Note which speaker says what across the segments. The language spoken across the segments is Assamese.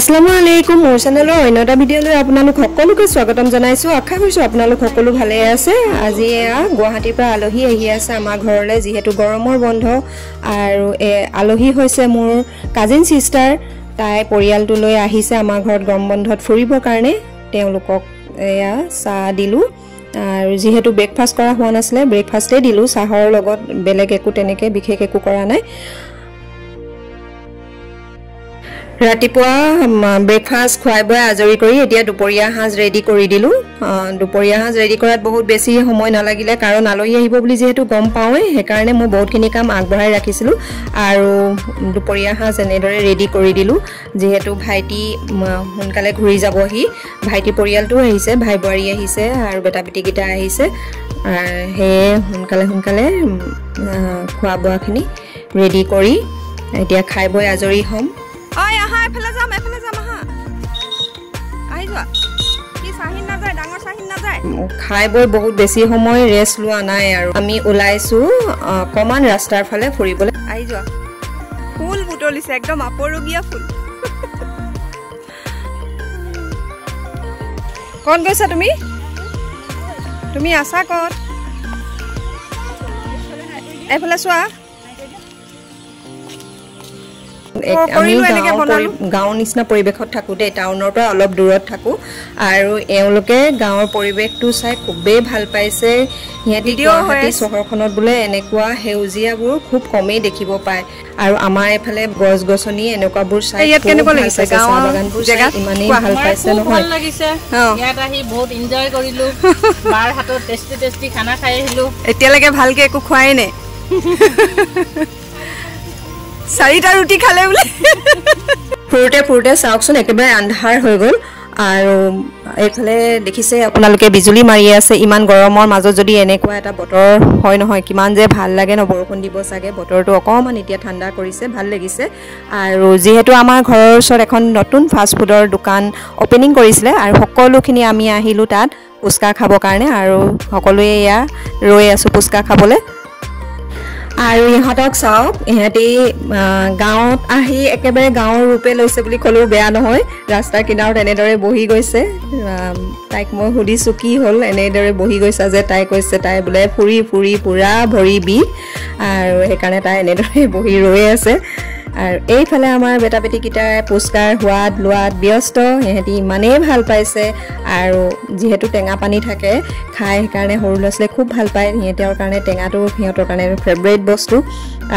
Speaker 1: আসসালামু আলাইকুম মোৰ চেনেলৰ অন্য এটা ভিডিঅ'লৈ আপোনালোক সকলোকে স্বাগতম জনাইছো আশা কৰিছো আপোনালোক সকলো ভালে আছে আজি গুৱাহাটীৰ পৰা আলহী আহি আছে আমাৰ ঘৰলৈ যেহেতু গৰমৰ বন্ধ আৰু আলহী হৈছে মোৰ কাজিন সিস্টাৰ তাই পৰিয়ালটো লৈ আহিছে আমাৰ ঘৰত গৰম বন্ধত ফুৰিবৰ কাৰণে তেওঁলোকক চাহ দিলো আৰু যেহেতু ব্ৰেকফাষ্ট কৰা হোৱা নাছিলে ব্ৰেকফাষ্টে দিলো চাহৰ লগত বেলেগ একো তেনেকে বিশেষ একো কৰা নাই ৰাতিপুৱা ব্ৰেকফাষ্ট খুৱাই বৈ আজৰি কৰি এতিয়া দুপৰীয়া হাজ ৰেডি কৰি দিলো দুপৰীয়া হাজ ৰেডি কৰাত বহুত বেছি সময় নালাগিলে কাৰণ আলহী আহিব বুলি যেহেতু গম পাওঁৱে সেইকাৰণে মই বহুতখিনি কাম আগবঢ়াই ৰাখিছিলো আৰু দুপৰীয়া হাজ এনেদৰে ৰেডি কৰি দিলো যেহেতু ভাইটি সোনকালে ঘূৰি যাবহি ভাইটি পৰিয়ালটো আহিছে ভাই বোৱাৰী আহিছে আৰু বেটা বেটিকিটা আহিছে হে সোনকালে খোৱা বোৱাখিনি ৰেডি কৰি এতিয়া খাই বৈ আজৰি হ'ম
Speaker 2: Oi, aha, এফালে যাম aha. আহি যোৱা কি সাহিন না যায় ডাঙৰ সাহিন না যায়
Speaker 1: খাই বৈ বহুত বেছি সময় ৰেষ্ট লোৱা নাই আৰু আমি ওলাইছো কমান ৰাস্তাৰ ফালে ফুৰিবলৈ
Speaker 2: আহি যোৱা ফুল বুটলিছে একদম আপৰগিয়া ফুল কোন গৈছা তুমি আছা ক'ত এফালে চোৱা
Speaker 1: আমি গাঁৱৰ নিচিনা পৰিৱেশত থাকো দে টাউনৰ পৰা অলপ দূৰত থাকো আৰু এওঁলোকে গাঁৱৰ পৰিৱেশটো চাই খুবেই ভাল পাইছে হিয়াতি চহৰখনত বোলে এনেকুৱা সেউজীয়াবোৰ খুব কমেই দেখিব পায় আৰু আমাৰ এফালে গছ গছনি এনেকুৱাবোৰ চাই
Speaker 2: ইয়াত কেনেকুৱা লাগিছে
Speaker 1: গাঁৱৰ বাগানবোৰ ইমানেই ভাল পাইছে নহয়
Speaker 3: ভাল লাগিছে ইয়াত আহি বহুত এনজয় কৰিলো বাৰ হাতত টেষ্টি খানা খাই আহিলো
Speaker 2: এতিয়ালৈকে ভালকে একো খোৱাই নাই চাৰিটা ৰুটি খালে বুলি
Speaker 1: ফুৰতে চাওকচোন একেবাৰে আন্ধাৰ হৈ গ'ল আৰু এইফালে দেখিছে আপোনালোকে বিজুলী মাৰি আছে ইমান গৰমৰ মাজত যদি এনেকুৱা এটা বতৰ হয় নহয় কিমান যে ভাল লাগে ন বৰষুণ দিব চাগে বতৰটো অকমান এতিয়া ঠাণ্ডা কৰিছে ভাল লাগিছে আৰু যেহেতু আমাৰ ঘৰৰ ওচৰত এখন নতুন ফাষ্ট ফুডৰ দোকান ওপেনিং কৰিছিলে আৰু সকলোখিনি আমি আহিলো তাত পুচকা খাবৰ কাৰণে আৰু সকলোৱে ৰৈ আছো পুচকা খাবলৈ আৰু ইহঁতক চাওক ইহঁতি গাঁৱত আহি একেবাৰে গাঁৱৰ ৰূপে লৈছে বুলি ক'লেও বেয়া নহয় ৰাস্তাৰ কিনাৰত এনেদৰে বহি গৈছে তাইক মই সুধিছোঁ কি হ'ল এনেদৰে বহি গৈছা যে তাই কৈছে তাই বোলে ফুৰি পুৰা ভৰি বিষ আৰু সেইকাৰণে তাই এনেদৰে বহি ৰৈ আছে আৰু এইফালে আমাৰ বেটা বেটিকিটাই পুচকাৰ সোৱাদ লোৱাত ব্যস্ত সিহঁতি ইমানেই ভাল পাইছে আৰু যিহেতু টেঙা পানী থাকে খাই সেইকাৰণে সৰু ল'ৰা ছোৱালীয়ে খুব ভাল পায় সিহঁতৰ কাৰণে টেঙাটো সিহঁতৰ কাৰণে ফেভৰেট বস্তু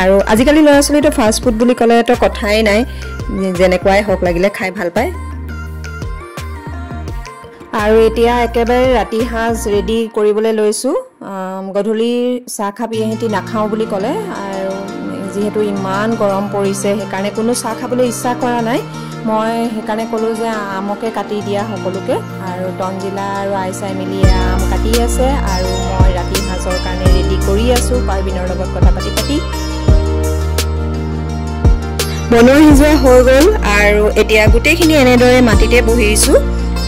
Speaker 1: আৰু আজিকালি ল'ৰা ছোৱালীটো ফাষ্ট ফুড বুলি ক'লেতো কথাই নাই যেনেকুৱাই হওক লাগিলে খাই ভাল পায় আৰু এতিয়া একেবাৰে ৰাতি সাজ ৰেডি কৰিবলৈ লৈছোঁ গধূলি চাহ খাবি সিহঁতি নাখাওঁ বুলি ক'লে আৰু যেহেতু ইমান গৰম পৰিছে সেইকাৰণে কোনো চাহ খাবলৈ ইচ্ছা কৰা নাই মই সেইকাৰণে ক'লোঁ যে আমকে কাটি দিয়া সকলোকে আৰু তঞ্জিলা আৰু আইচাই মিলি আম কাটি আছে আৰু মই ৰাতি সাজৰ কাৰণে ৰেডি কৰি আছোঁ পাৰ্বিনৰ লগত কথা পাতি বনোৱা সিজোৱা হৈ গ'ল আৰু এতিয়া গোটেইখিনি এনেদৰে মাটিতে বহিছোঁ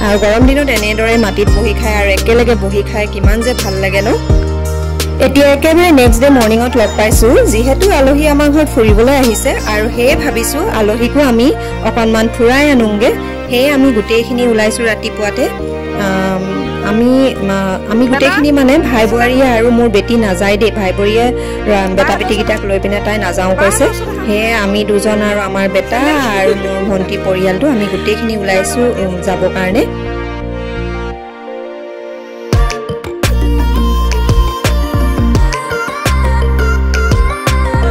Speaker 1: আৰু গৰম দিনত এনেদৰে মাটিত বহি খায় আৰু একেলগে বহি খাই কিমান যে ভাল লাগে ন এতিয়া একেবাৰে নেক্সট ডে মৰ্ণিঙত লগ পাইছোঁ যিহেতু আলহী আমাৰ ঘৰত ফুৰিবলৈ আহিছে আৰু সেয়ে ভাবিছোঁ আলহীকো আমি অকণমান ফুৰাই আনোংগে সেয়ে আমি গোটেইখিনি ওলাইছোঁ ৰাতিপুৱাতে আমি গোটেইখিনি মানে ভাই বোৱাৰীয়ে আৰু মোৰ বেটি নাযায় দেই ভাই বোৱাৰীয়ে বেটা বেটিকেইটাক লৈ পিনে তাই নাযাওঁ কৈছে সেয়ে আমি দুজন আৰু আমাৰ বেটা আৰু মোৰ ভণ্টি পৰিয়ালটো আমি গোটেইখিনি ওলাইছোঁ যাবৰ কাৰণে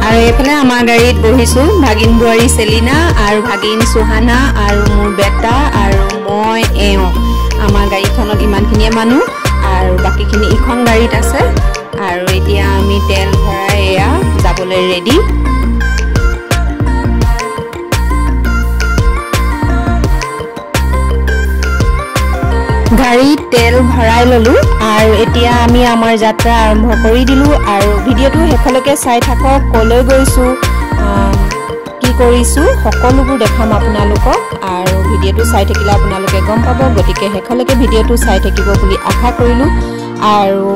Speaker 1: আৰু এইফালে আমাৰ গাড়ীত বহিছোঁ ভাগিন বোৱাৰী চেলিনা আৰু ভাগিন সুহানা আৰু মোৰ বেটা আৰু মই আমাৰ গাড়ীখনত ইমানখিনিয়ে মানুহ আৰু বাকীখিনি ইখন গাড়ীত আছে আৰু এতিয়া আমি তেল ভৰাই যাবলৈ ৰেডি গাড়ীত তেল ভৰাই ললোঁ আৰু এতিয়া আমি আমাৰ যাত্ৰা আৰম্ভ কৰি দিলোঁ আৰু ভিডিঅ'টো শেষলৈকে চাই থাকক ক'লৈ গৈছোঁ কি কৰিছোঁ সকলোবোৰ দেখাম আপোনালোকক আৰু ভিডিঅ'টো চাই থাকিলে আপোনালোকে গম পাব গতিকে শেষলৈকে ভিডিঅ'টো চাই থাকিব বুলি আশা কৰিলোঁ আৰু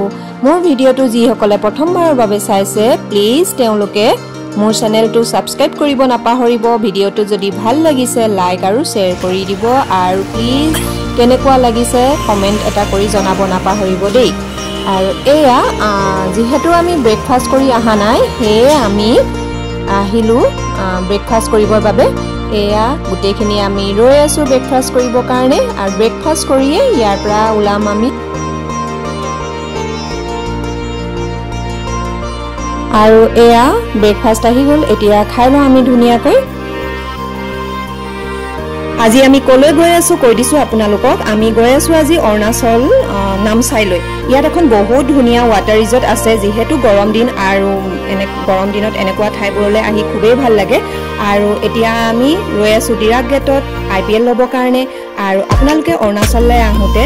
Speaker 1: মোৰ ভিডিঅ'টো যিসকলে প্ৰথমবাৰৰ বাবে চাইছে প্লিজ তেওঁলোকে মোৰ চেনেলটো সাবস্ক্ৰাইব কৰিব নাপাহৰিব ভিডিঅটো যদি ভাল লাগিছে লাইক আৰু শেয়াৰ কৰি দিব আৰু প্লিজ কেনেকুৱা লাগিছে কমেন্ট এটা কৰি জনাব নাপাহৰিব দেই আৰু এয়া যেহেতু আমি ব্ৰেকফাষ্ট কৰি আহা নাই হে আমি আহিলো ব্ৰেকফাষ্ট কৰিবৰ বাবে এয়া গুটেখিনি আমি ৰৈ আছো ব্ৰেকফাষ্ট কৰিবৰ কাৰণে আৰু ব্ৰেকফাষ্ট কৰিয়ে ইয়াৰ পৰা উলাম আমি আৰু এয়া ব্ৰেকফাষ্ট আহি গল এতিয়া খাই লওঁ আমি ধুনিয়াকৈ আজি আমি কলৈ গৈ আছো কৈ দিছো আপোনালোকক আমি গৈ আছো আজি অৰুণাচল নামচাইলৈ ইয়াত এখন বহুত ধুনিয়া ওয়াটাৰ ৰিজৰ্ট আছে যেহেতু গৰম দিন আৰু গৰম দিনত এনেকুৱা ঠাইবোৰলৈ আহি খুবেই ভাল লাগে আৰু এতিয়া আমি ৰৈ আছো ডিৰাক গেটত আইপিএল ল'ব কাৰণে আৰু আপোনালোকে অৰুণাচললৈ আহোতে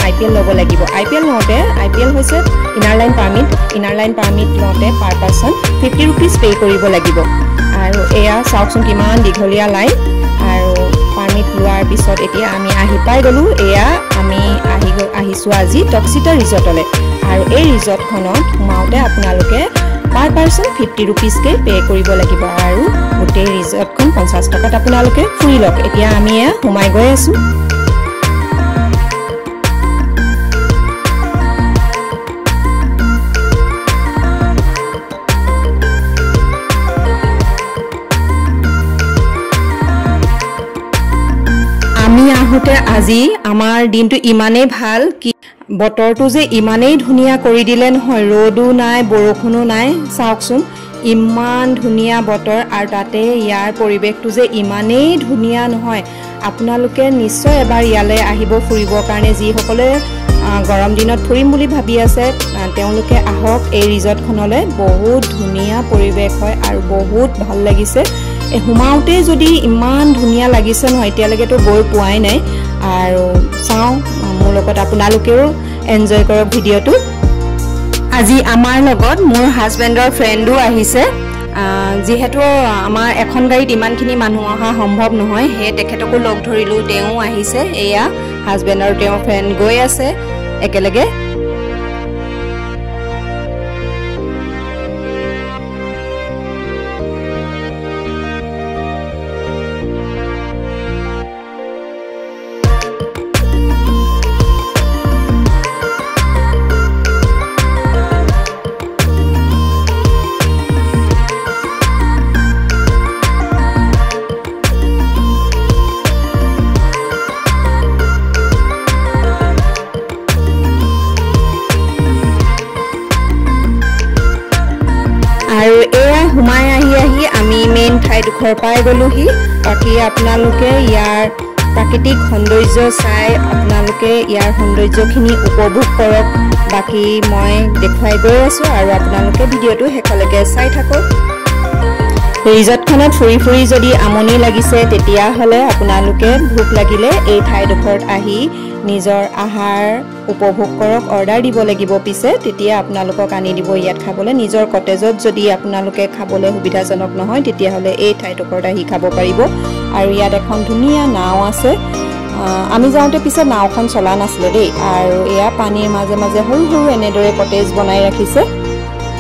Speaker 1: আইপিএল ল'ব লাগিব আইপিএল লওঁতে আইপিএল হৈছে ইনাৰ লাইন পাৰমিট লওঁতে পাৰ পাৰ্সন 50 रुपीस পে কৰিব লাগিব আৰু এয়া চাওকচোন কিমান দীঘলীয়া লাইন আৰু পাৰমিট লোৱাৰ পিছত এতিয়া আমি আহি পাই গলো এয়া আমি আহিছো আজি টক্সিটা ৰিজৰ্টলৈ আৰু এই ৰিজৰ্টখনত সোমাওতে আপোনালোকে পাৰ পাৰ্সন 50 रुपीस কে পে কৰিব লাগিব আৰু গোটেই ৰিজৰ্টখন 50 টকাত আপোনালোকে ফুৰি লওক এতিয়া আমি এয়া সোমাই গৈ আছো আমি আহোতে আজি আমাৰ দিনটো ইমানেই ভাল কি বতৰটো যে ইমানেই ধুনিয়া কৰি দিলে নহয় ৰ'দো নাই বৰষুণো নাই চাওকচোন ইমান ধুনিয়া বতৰ আৰু তাতে ইয়াৰ পৰিৱেশটো যে ইমানেই ধুনিয়া নহয় আপোনালোকে নিশ্চয় এবাৰ ইয়ালৈ আহিব ফুৰিবৰ কাৰণে যি সকলে গৰম দিনত ফুৰিম বুলি ভাবি আছে তেওঁলোকে আহক এই ৰিজৰ্টখনলৈ বহুত ধুনিয়া পৰিৱেশ হয় আৰু বহুত ভাল লাগিছে হুমাউতে যদি ইমান ধুনিয়া লাগিছে নহয় এতিয়ালৈকেতো গৈ পোৱাই নাই আৰু চাও মোৰ লগত আপোনালোকেও এনজয় কৰক ভিডিঅটো আজি আমাৰ লগত মোৰ হাজবেণ্ডৰ ফ্ৰেণ্ডো আহিছে যেহেতু আমাৰ এখন গাড়ীত ইমানখিনি মানুহ অহা সম্ভৱ নহয় হে তেখেতকো লগ ধৰিলো তেওঁ আহিছে এয়া হাজবেণ্ড আৰু তেওঁৰ ফ্ৰেণ্ড গৈ আছে একেলগে আৰু এয়া হুমাই আহি আমি মেইন ঠাইডোখৰ পাই গলোহি বাকি আপোনালোকে ইয়াৰ প্ৰাকৃতিক সৌন্দৰ্য চাই আপোনালোকে ইয়াৰ সৌন্দৰ্যখিনি উপভোগ কৰক বাকি মই দেখুৱাই গৈ আছো আৰু আপোনালোকে ভিডিঅটো শেষলৈকে চাই থাকক ৰিজৰ্টখনত ফুৰি যদি আমনি লাগিছে তেতিয়া হলে আপোনালোকে ভোক লাগিলে এই ঠাইডোখৰত আহি নিজৰ আহাৰ উপভোগ কৰক অৰ্ডাৰ দিব লাগিব পিছে তেতিয়া আপোনালোকক আনি দিব ইয়াত খাবলৈ নিজৰ কটেজত যদি আপোনালোকে খাবলৈ সুবিধাজনক নহয় তেতিয়া হলে এই ঠাইডোখৰত আহি খাব পাৰিব আৰু ইয়াত এখন ধুনিয়া নাও আছে আমি যাওঁতে পিছে নাওখন চলা নাছিলে দেই আৰু এয়া পানীৰ মাজে মাজে সৰু সৰু এনেদৰে কটেজ বনাই ৰাখিছে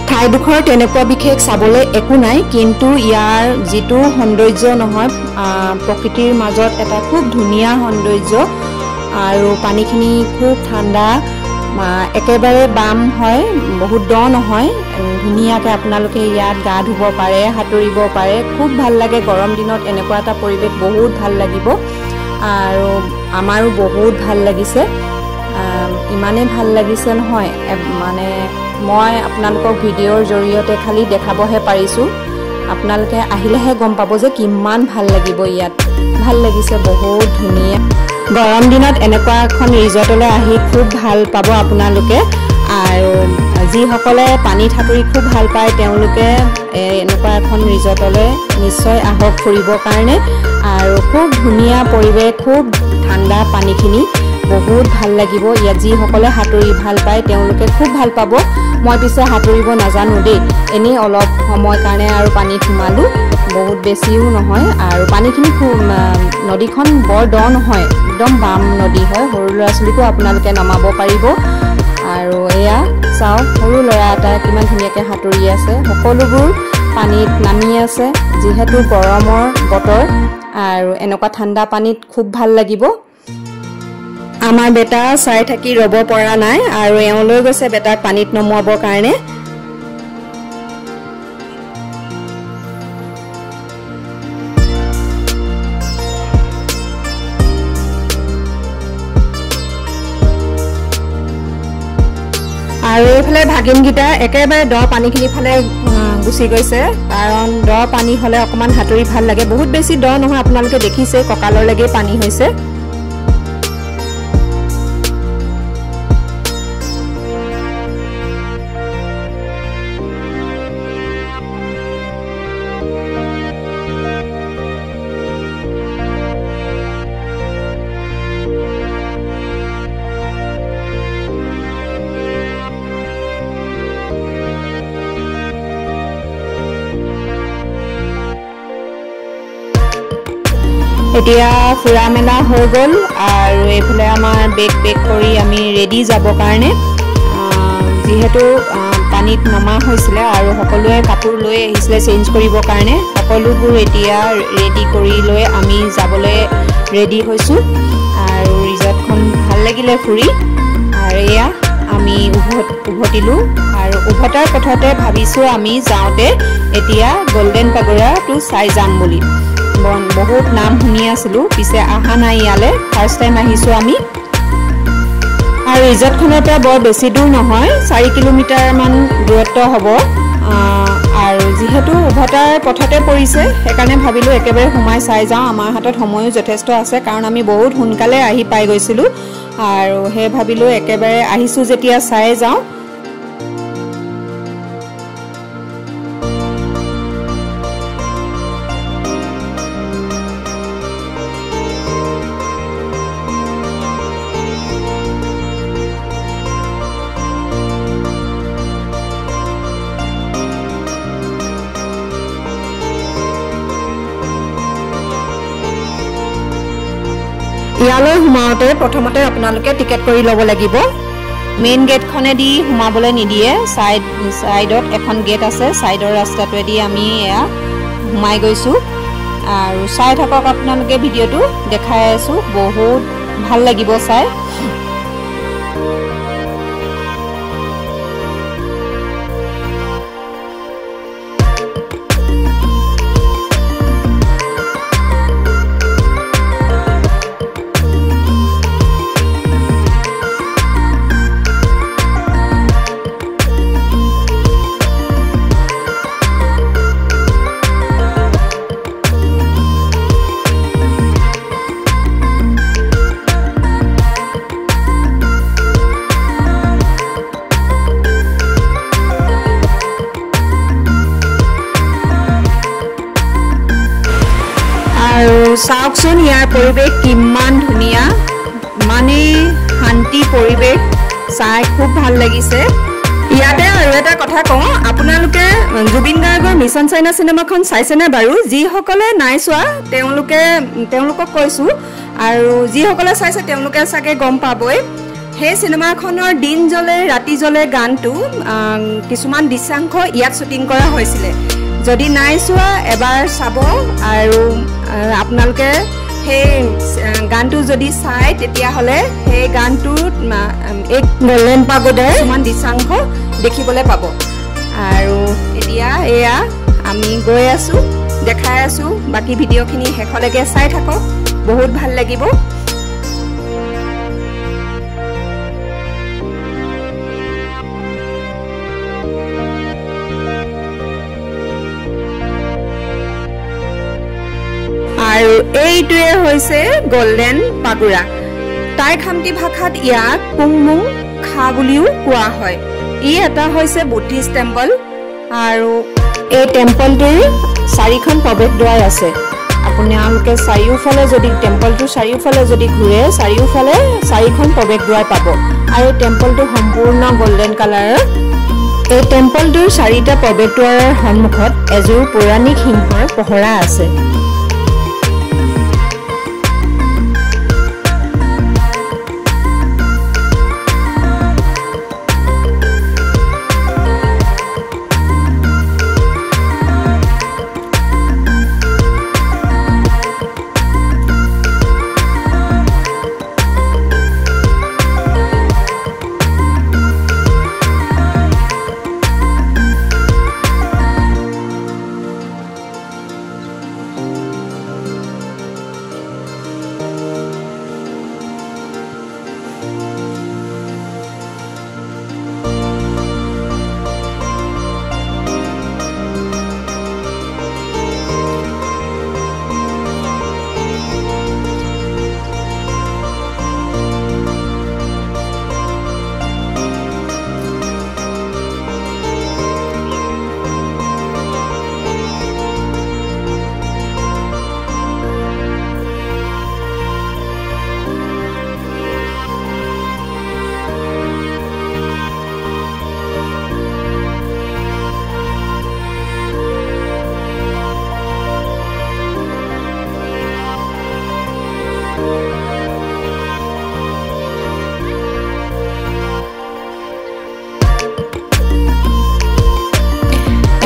Speaker 1: ঠাইডোখৰ তেনেকুৱা বিশেষ চাবলৈ একো নাই কিন্তু ইয়াৰ যিটো সৌন্দৰ্য নহয় প্ৰকৃতিৰ মাজত এটা খুব ধুনিয়া সৌন্দৰ্য আৰু পানীখিনি খুব ঠাণ্ডা একেবাৰে বাম হয় বহুত দ নহয় ধুনিয়াকৈ আপোনালোকে ইয়াত গা ধুব পাৰে সাঁতুৰিব পাৰে খুব ভাল লাগে গৰম দিনত এনেকুৱা এটা পৰিৱেশ বহুত ভাল লাগিব আৰু আমাৰো বহুত ভাল লাগিছে ইমানেই ভাল লাগিছে নহয় মানে মই আপোনালোকক ভিডিঅ'ৰ জৰিয়তে খালি দেখাবহে পাৰিছোঁ আপোনালোকে আহিলেহে গম পাব যে কিমান ভাল লাগিব ইয়াত ভাল লাগিছে বহুত ধুনিয়া গৰম দিনত এনেকুৱা এখন ৰিজৰ্টলৈ আহি খুব ভাল পাব আপোনালোকে আৰু যিসকলে পানী সাঁতুৰি খুব ভাল পায় তেওঁলোকে এনেকুৱা এখন ৰিজৰ্টলৈ নিশ্চয় আহক ফুৰিবৰ কাৰণে আৰু খুব ধুনিয়া পৰিৱেশ খুব ঠাণ্ডা পানীখিনি বহুত ভাল লাগিব ইয়াত যিসকলে সাঁতুৰি ভাল পায় তেওঁলোকে খুব ভাল পাব মই পিছে সাঁতুৰিব নাজানো দেই এনেই অলপ সময় কাৰণে আৰু পানীত সোমালোঁ বহুত বেছিও নহয় আৰু পানীখিনি নদীখন বৰ দ নহয় একদম বাম নদী হয় সৰু ল'ৰা ছোৱালীকো আপোনালোকে নমাব পাৰিব আৰু এয়া চাওক সৰু ল'ৰা এটা কিমান ধুনীয়াকৈ সাঁতুৰি আছে সকলোবোৰ পানীত নামি আছে যিহেতু গৰমৰ বতৰ আৰু এনেকুৱা ঠাণ্ডা পানীত খুব ভাল লাগিব আমাৰ বেটা চাই থাকি ৰব পৰা নাই আৰু এওঁলৈ গৈছে বেটাক পানীত নমুৱাবৰ কাৰণে আৰু এইফালে ভাগিনগিটা একেবাৰে দ পানীখিনি ফালে গুচি গৈছে কাৰণ দ পানী হলে অকমান হাতৰি ভাল লাগে বহুত বেছি দ নহয় আপোনালোকে দেখিছে কঁকাললৈকে পানী হৈছে এতিয়া ফুৰা মেলা হৈ গ'ল আৰু এইফালে আমাৰ বেগ পেক কৰি আমি ৰেডি যাব কাৰণে যিহেতু পানীত নমা হৈছিলে আৰু সকলোৱে কাপোৰ লৈ আহিছিলে চেঞ্জ কৰিবৰ কাৰণে সকলোবোৰ এতিয়া ৰেডি কৰি লৈ আমি যাবলৈ ৰেডি হৈছোঁ আৰু ৰিজৰ্টখন ভাল লাগিলে ফুৰি আৰু এয়া আমি উভতিলোঁ আৰু উভতাৰ পথতে ভাবিছোঁ আমি যাওঁতে এতিয়া গল্ডেন পেগোডাটো চাই যাম বুলি বহুত নাম শুনি আছিলোঁ পিছে অহা নাই ইয়ালৈ ফাৰ্ষ্ট টাইম আহিছোঁ আমি আৰু ৰিজৰ্টখনৰ পৰা বৰ বেছি দূৰ নহয় 4 কিলোমিটাৰমান দূৰত্ব হ'ব আৰু যিহেতু উভতাৰ পথতে পৰিছে সেইকাৰণে ভাবিলোঁ একেবাৰে সোমাই চাই যাওঁ আমাৰ হাতত সময়ো যথেষ্ট আছে কাৰণ আমি বহুত সোনকালে আহি পাই গৈছিলোঁ আৰু সেই ভাবিলোঁ একেবাৰে আহিছোঁ যেতিয়া চাই যাওঁ ইয়ালৈ সোমাওঁতে প্ৰথমতে আপোনালোকে টিকেট কৰি ল'ব লাগিব মেইন গেটখনেদি সোমাবলৈ নিদিয়ে সাইডত এখন গেট আছে সাইডৰ ৰাস্তাটোৱেদি আমি এয়া সোমাই গৈছোঁ আৰু চাই থাকক আপোনালোকে ভিডিঅ'টো দেখাই আছোঁ বহুত ভাল লাগিব চাই চাওকচোন ইয়াৰ পৰিৱেশ কিমান ধুনীয়া মানে শান্তি পৰিৱেশ চাই খুব ভাল লাগিছে ইয়াতে আৰু এটা কথা কওঁ আপোনালোকে জুবিন গাৰ্গৰ মিছন চাইনা চিনেমাখন চাইছেনে বাৰু যিসকলে নাই চোৱা তেওঁলোকক কৈছোঁ আৰু যিসকলে চাইছে তেওঁলোকে চাগে গম পাবই সেই চিনেমাখনৰ দিন জ্বলে ৰাতি জ্বলে গানটো কিছুমান দৃশ্যাংশ ইয়াত শ্বুটিং কৰা হৈছিলে যদি নাই চোৱা এবাৰ চাব আৰু আপোনালোকে সেই গানটো যদি চাই তেতিয়াহ'লে সেই গানটোত এক গল্ডেন পেগোডাৰ কিছুমান দৃশ্যাংশ দেখিবলৈ পাব আৰু এতিয়া এয়া আমি গৈ আছোঁ দেখাই আছোঁ বাকী ভিডিঅ'খিনি শেষলৈকে চাই থাকক বহুত ভাল লাগিব আৰু এইটোৱে হৈছে গল্ডেন পেগোডা টাই খামতি ভাষাত ইয়াক পুংমুং খা বুলিও কোৱা হয় ই এটা হৈছে বুদ্ধিষ্ট টেম্পল আৰু এই টেম্পলটোৰ 4খন প্ৰৱেশ দ্বাৰ আছে আপোনালোকে চাৰিওফালে যদি টেম্পলটোৰ চাৰিওফালে যদি ঘূৰে চাৰিওফালে 4খন প্ৰৱেশ দ্বাৰ পাব আৰু টেম্পলটো সম্পূৰ্ণ গোল্ডেন কালাৰৰ এই টেম্পলটোৰ 4টা প্ৰৱেশ দ্বাৰৰ সন্মুখত এযোৰ পৌৰাণিক সিংহৰ পহৰা আছে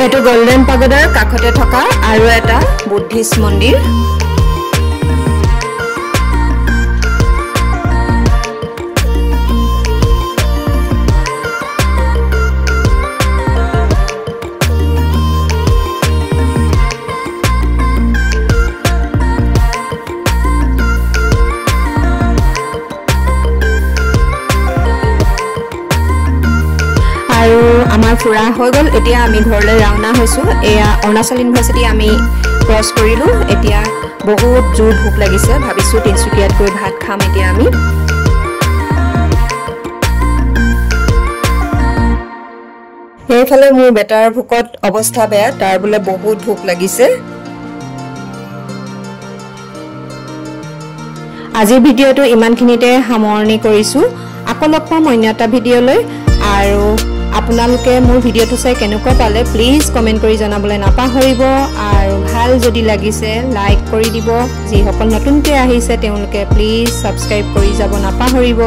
Speaker 1: এইটো গোল্ডেন পাগোডাৰ কাষতে থকা আৰু এটা বুদ্ধিষ্ট মন্দিৰ আৰু আমাৰ ফুৰা হৈ গ'ল এতিয়া আমি ঘৰলৈ ৰাওনা হৈছো এয়া অৰুণাচল ইউনিভাৰ্চিটি আমি ক্ৰছ কৰিলো এতিয়া বহুত জোৰ ভোক লাগিছে ভাবিছো তিনচুকীয়াত গৈ ভাত খাম এতিয়া আমি এইফালে মোৰ বেটাৰ ভোকত অৱস্থা বেয়া তাৰ বোলে বহুত ভোক লাগিছে আজিৰ ভিডিঅ'টো ইমানখিনিতে সামৰণি কৰিছো আকৌ লগ পাম অন্য এটা ভিডিঅ'লৈ আৰু আপোনালোকে মোৰ ভিডিঅ'টো চাই কেনেকুৱা পালে প্লিজ কমেন্ট কৰি জনাবলৈ নাপাহৰিব আৰু ভাল যদি লাগিছে লাইক কৰি দিব যিসকল নতুনকৈ আহিছে তেওঁলোকে প্লিজ সাবস্ক্ৰাইব কৰি যাব নাপাহৰিব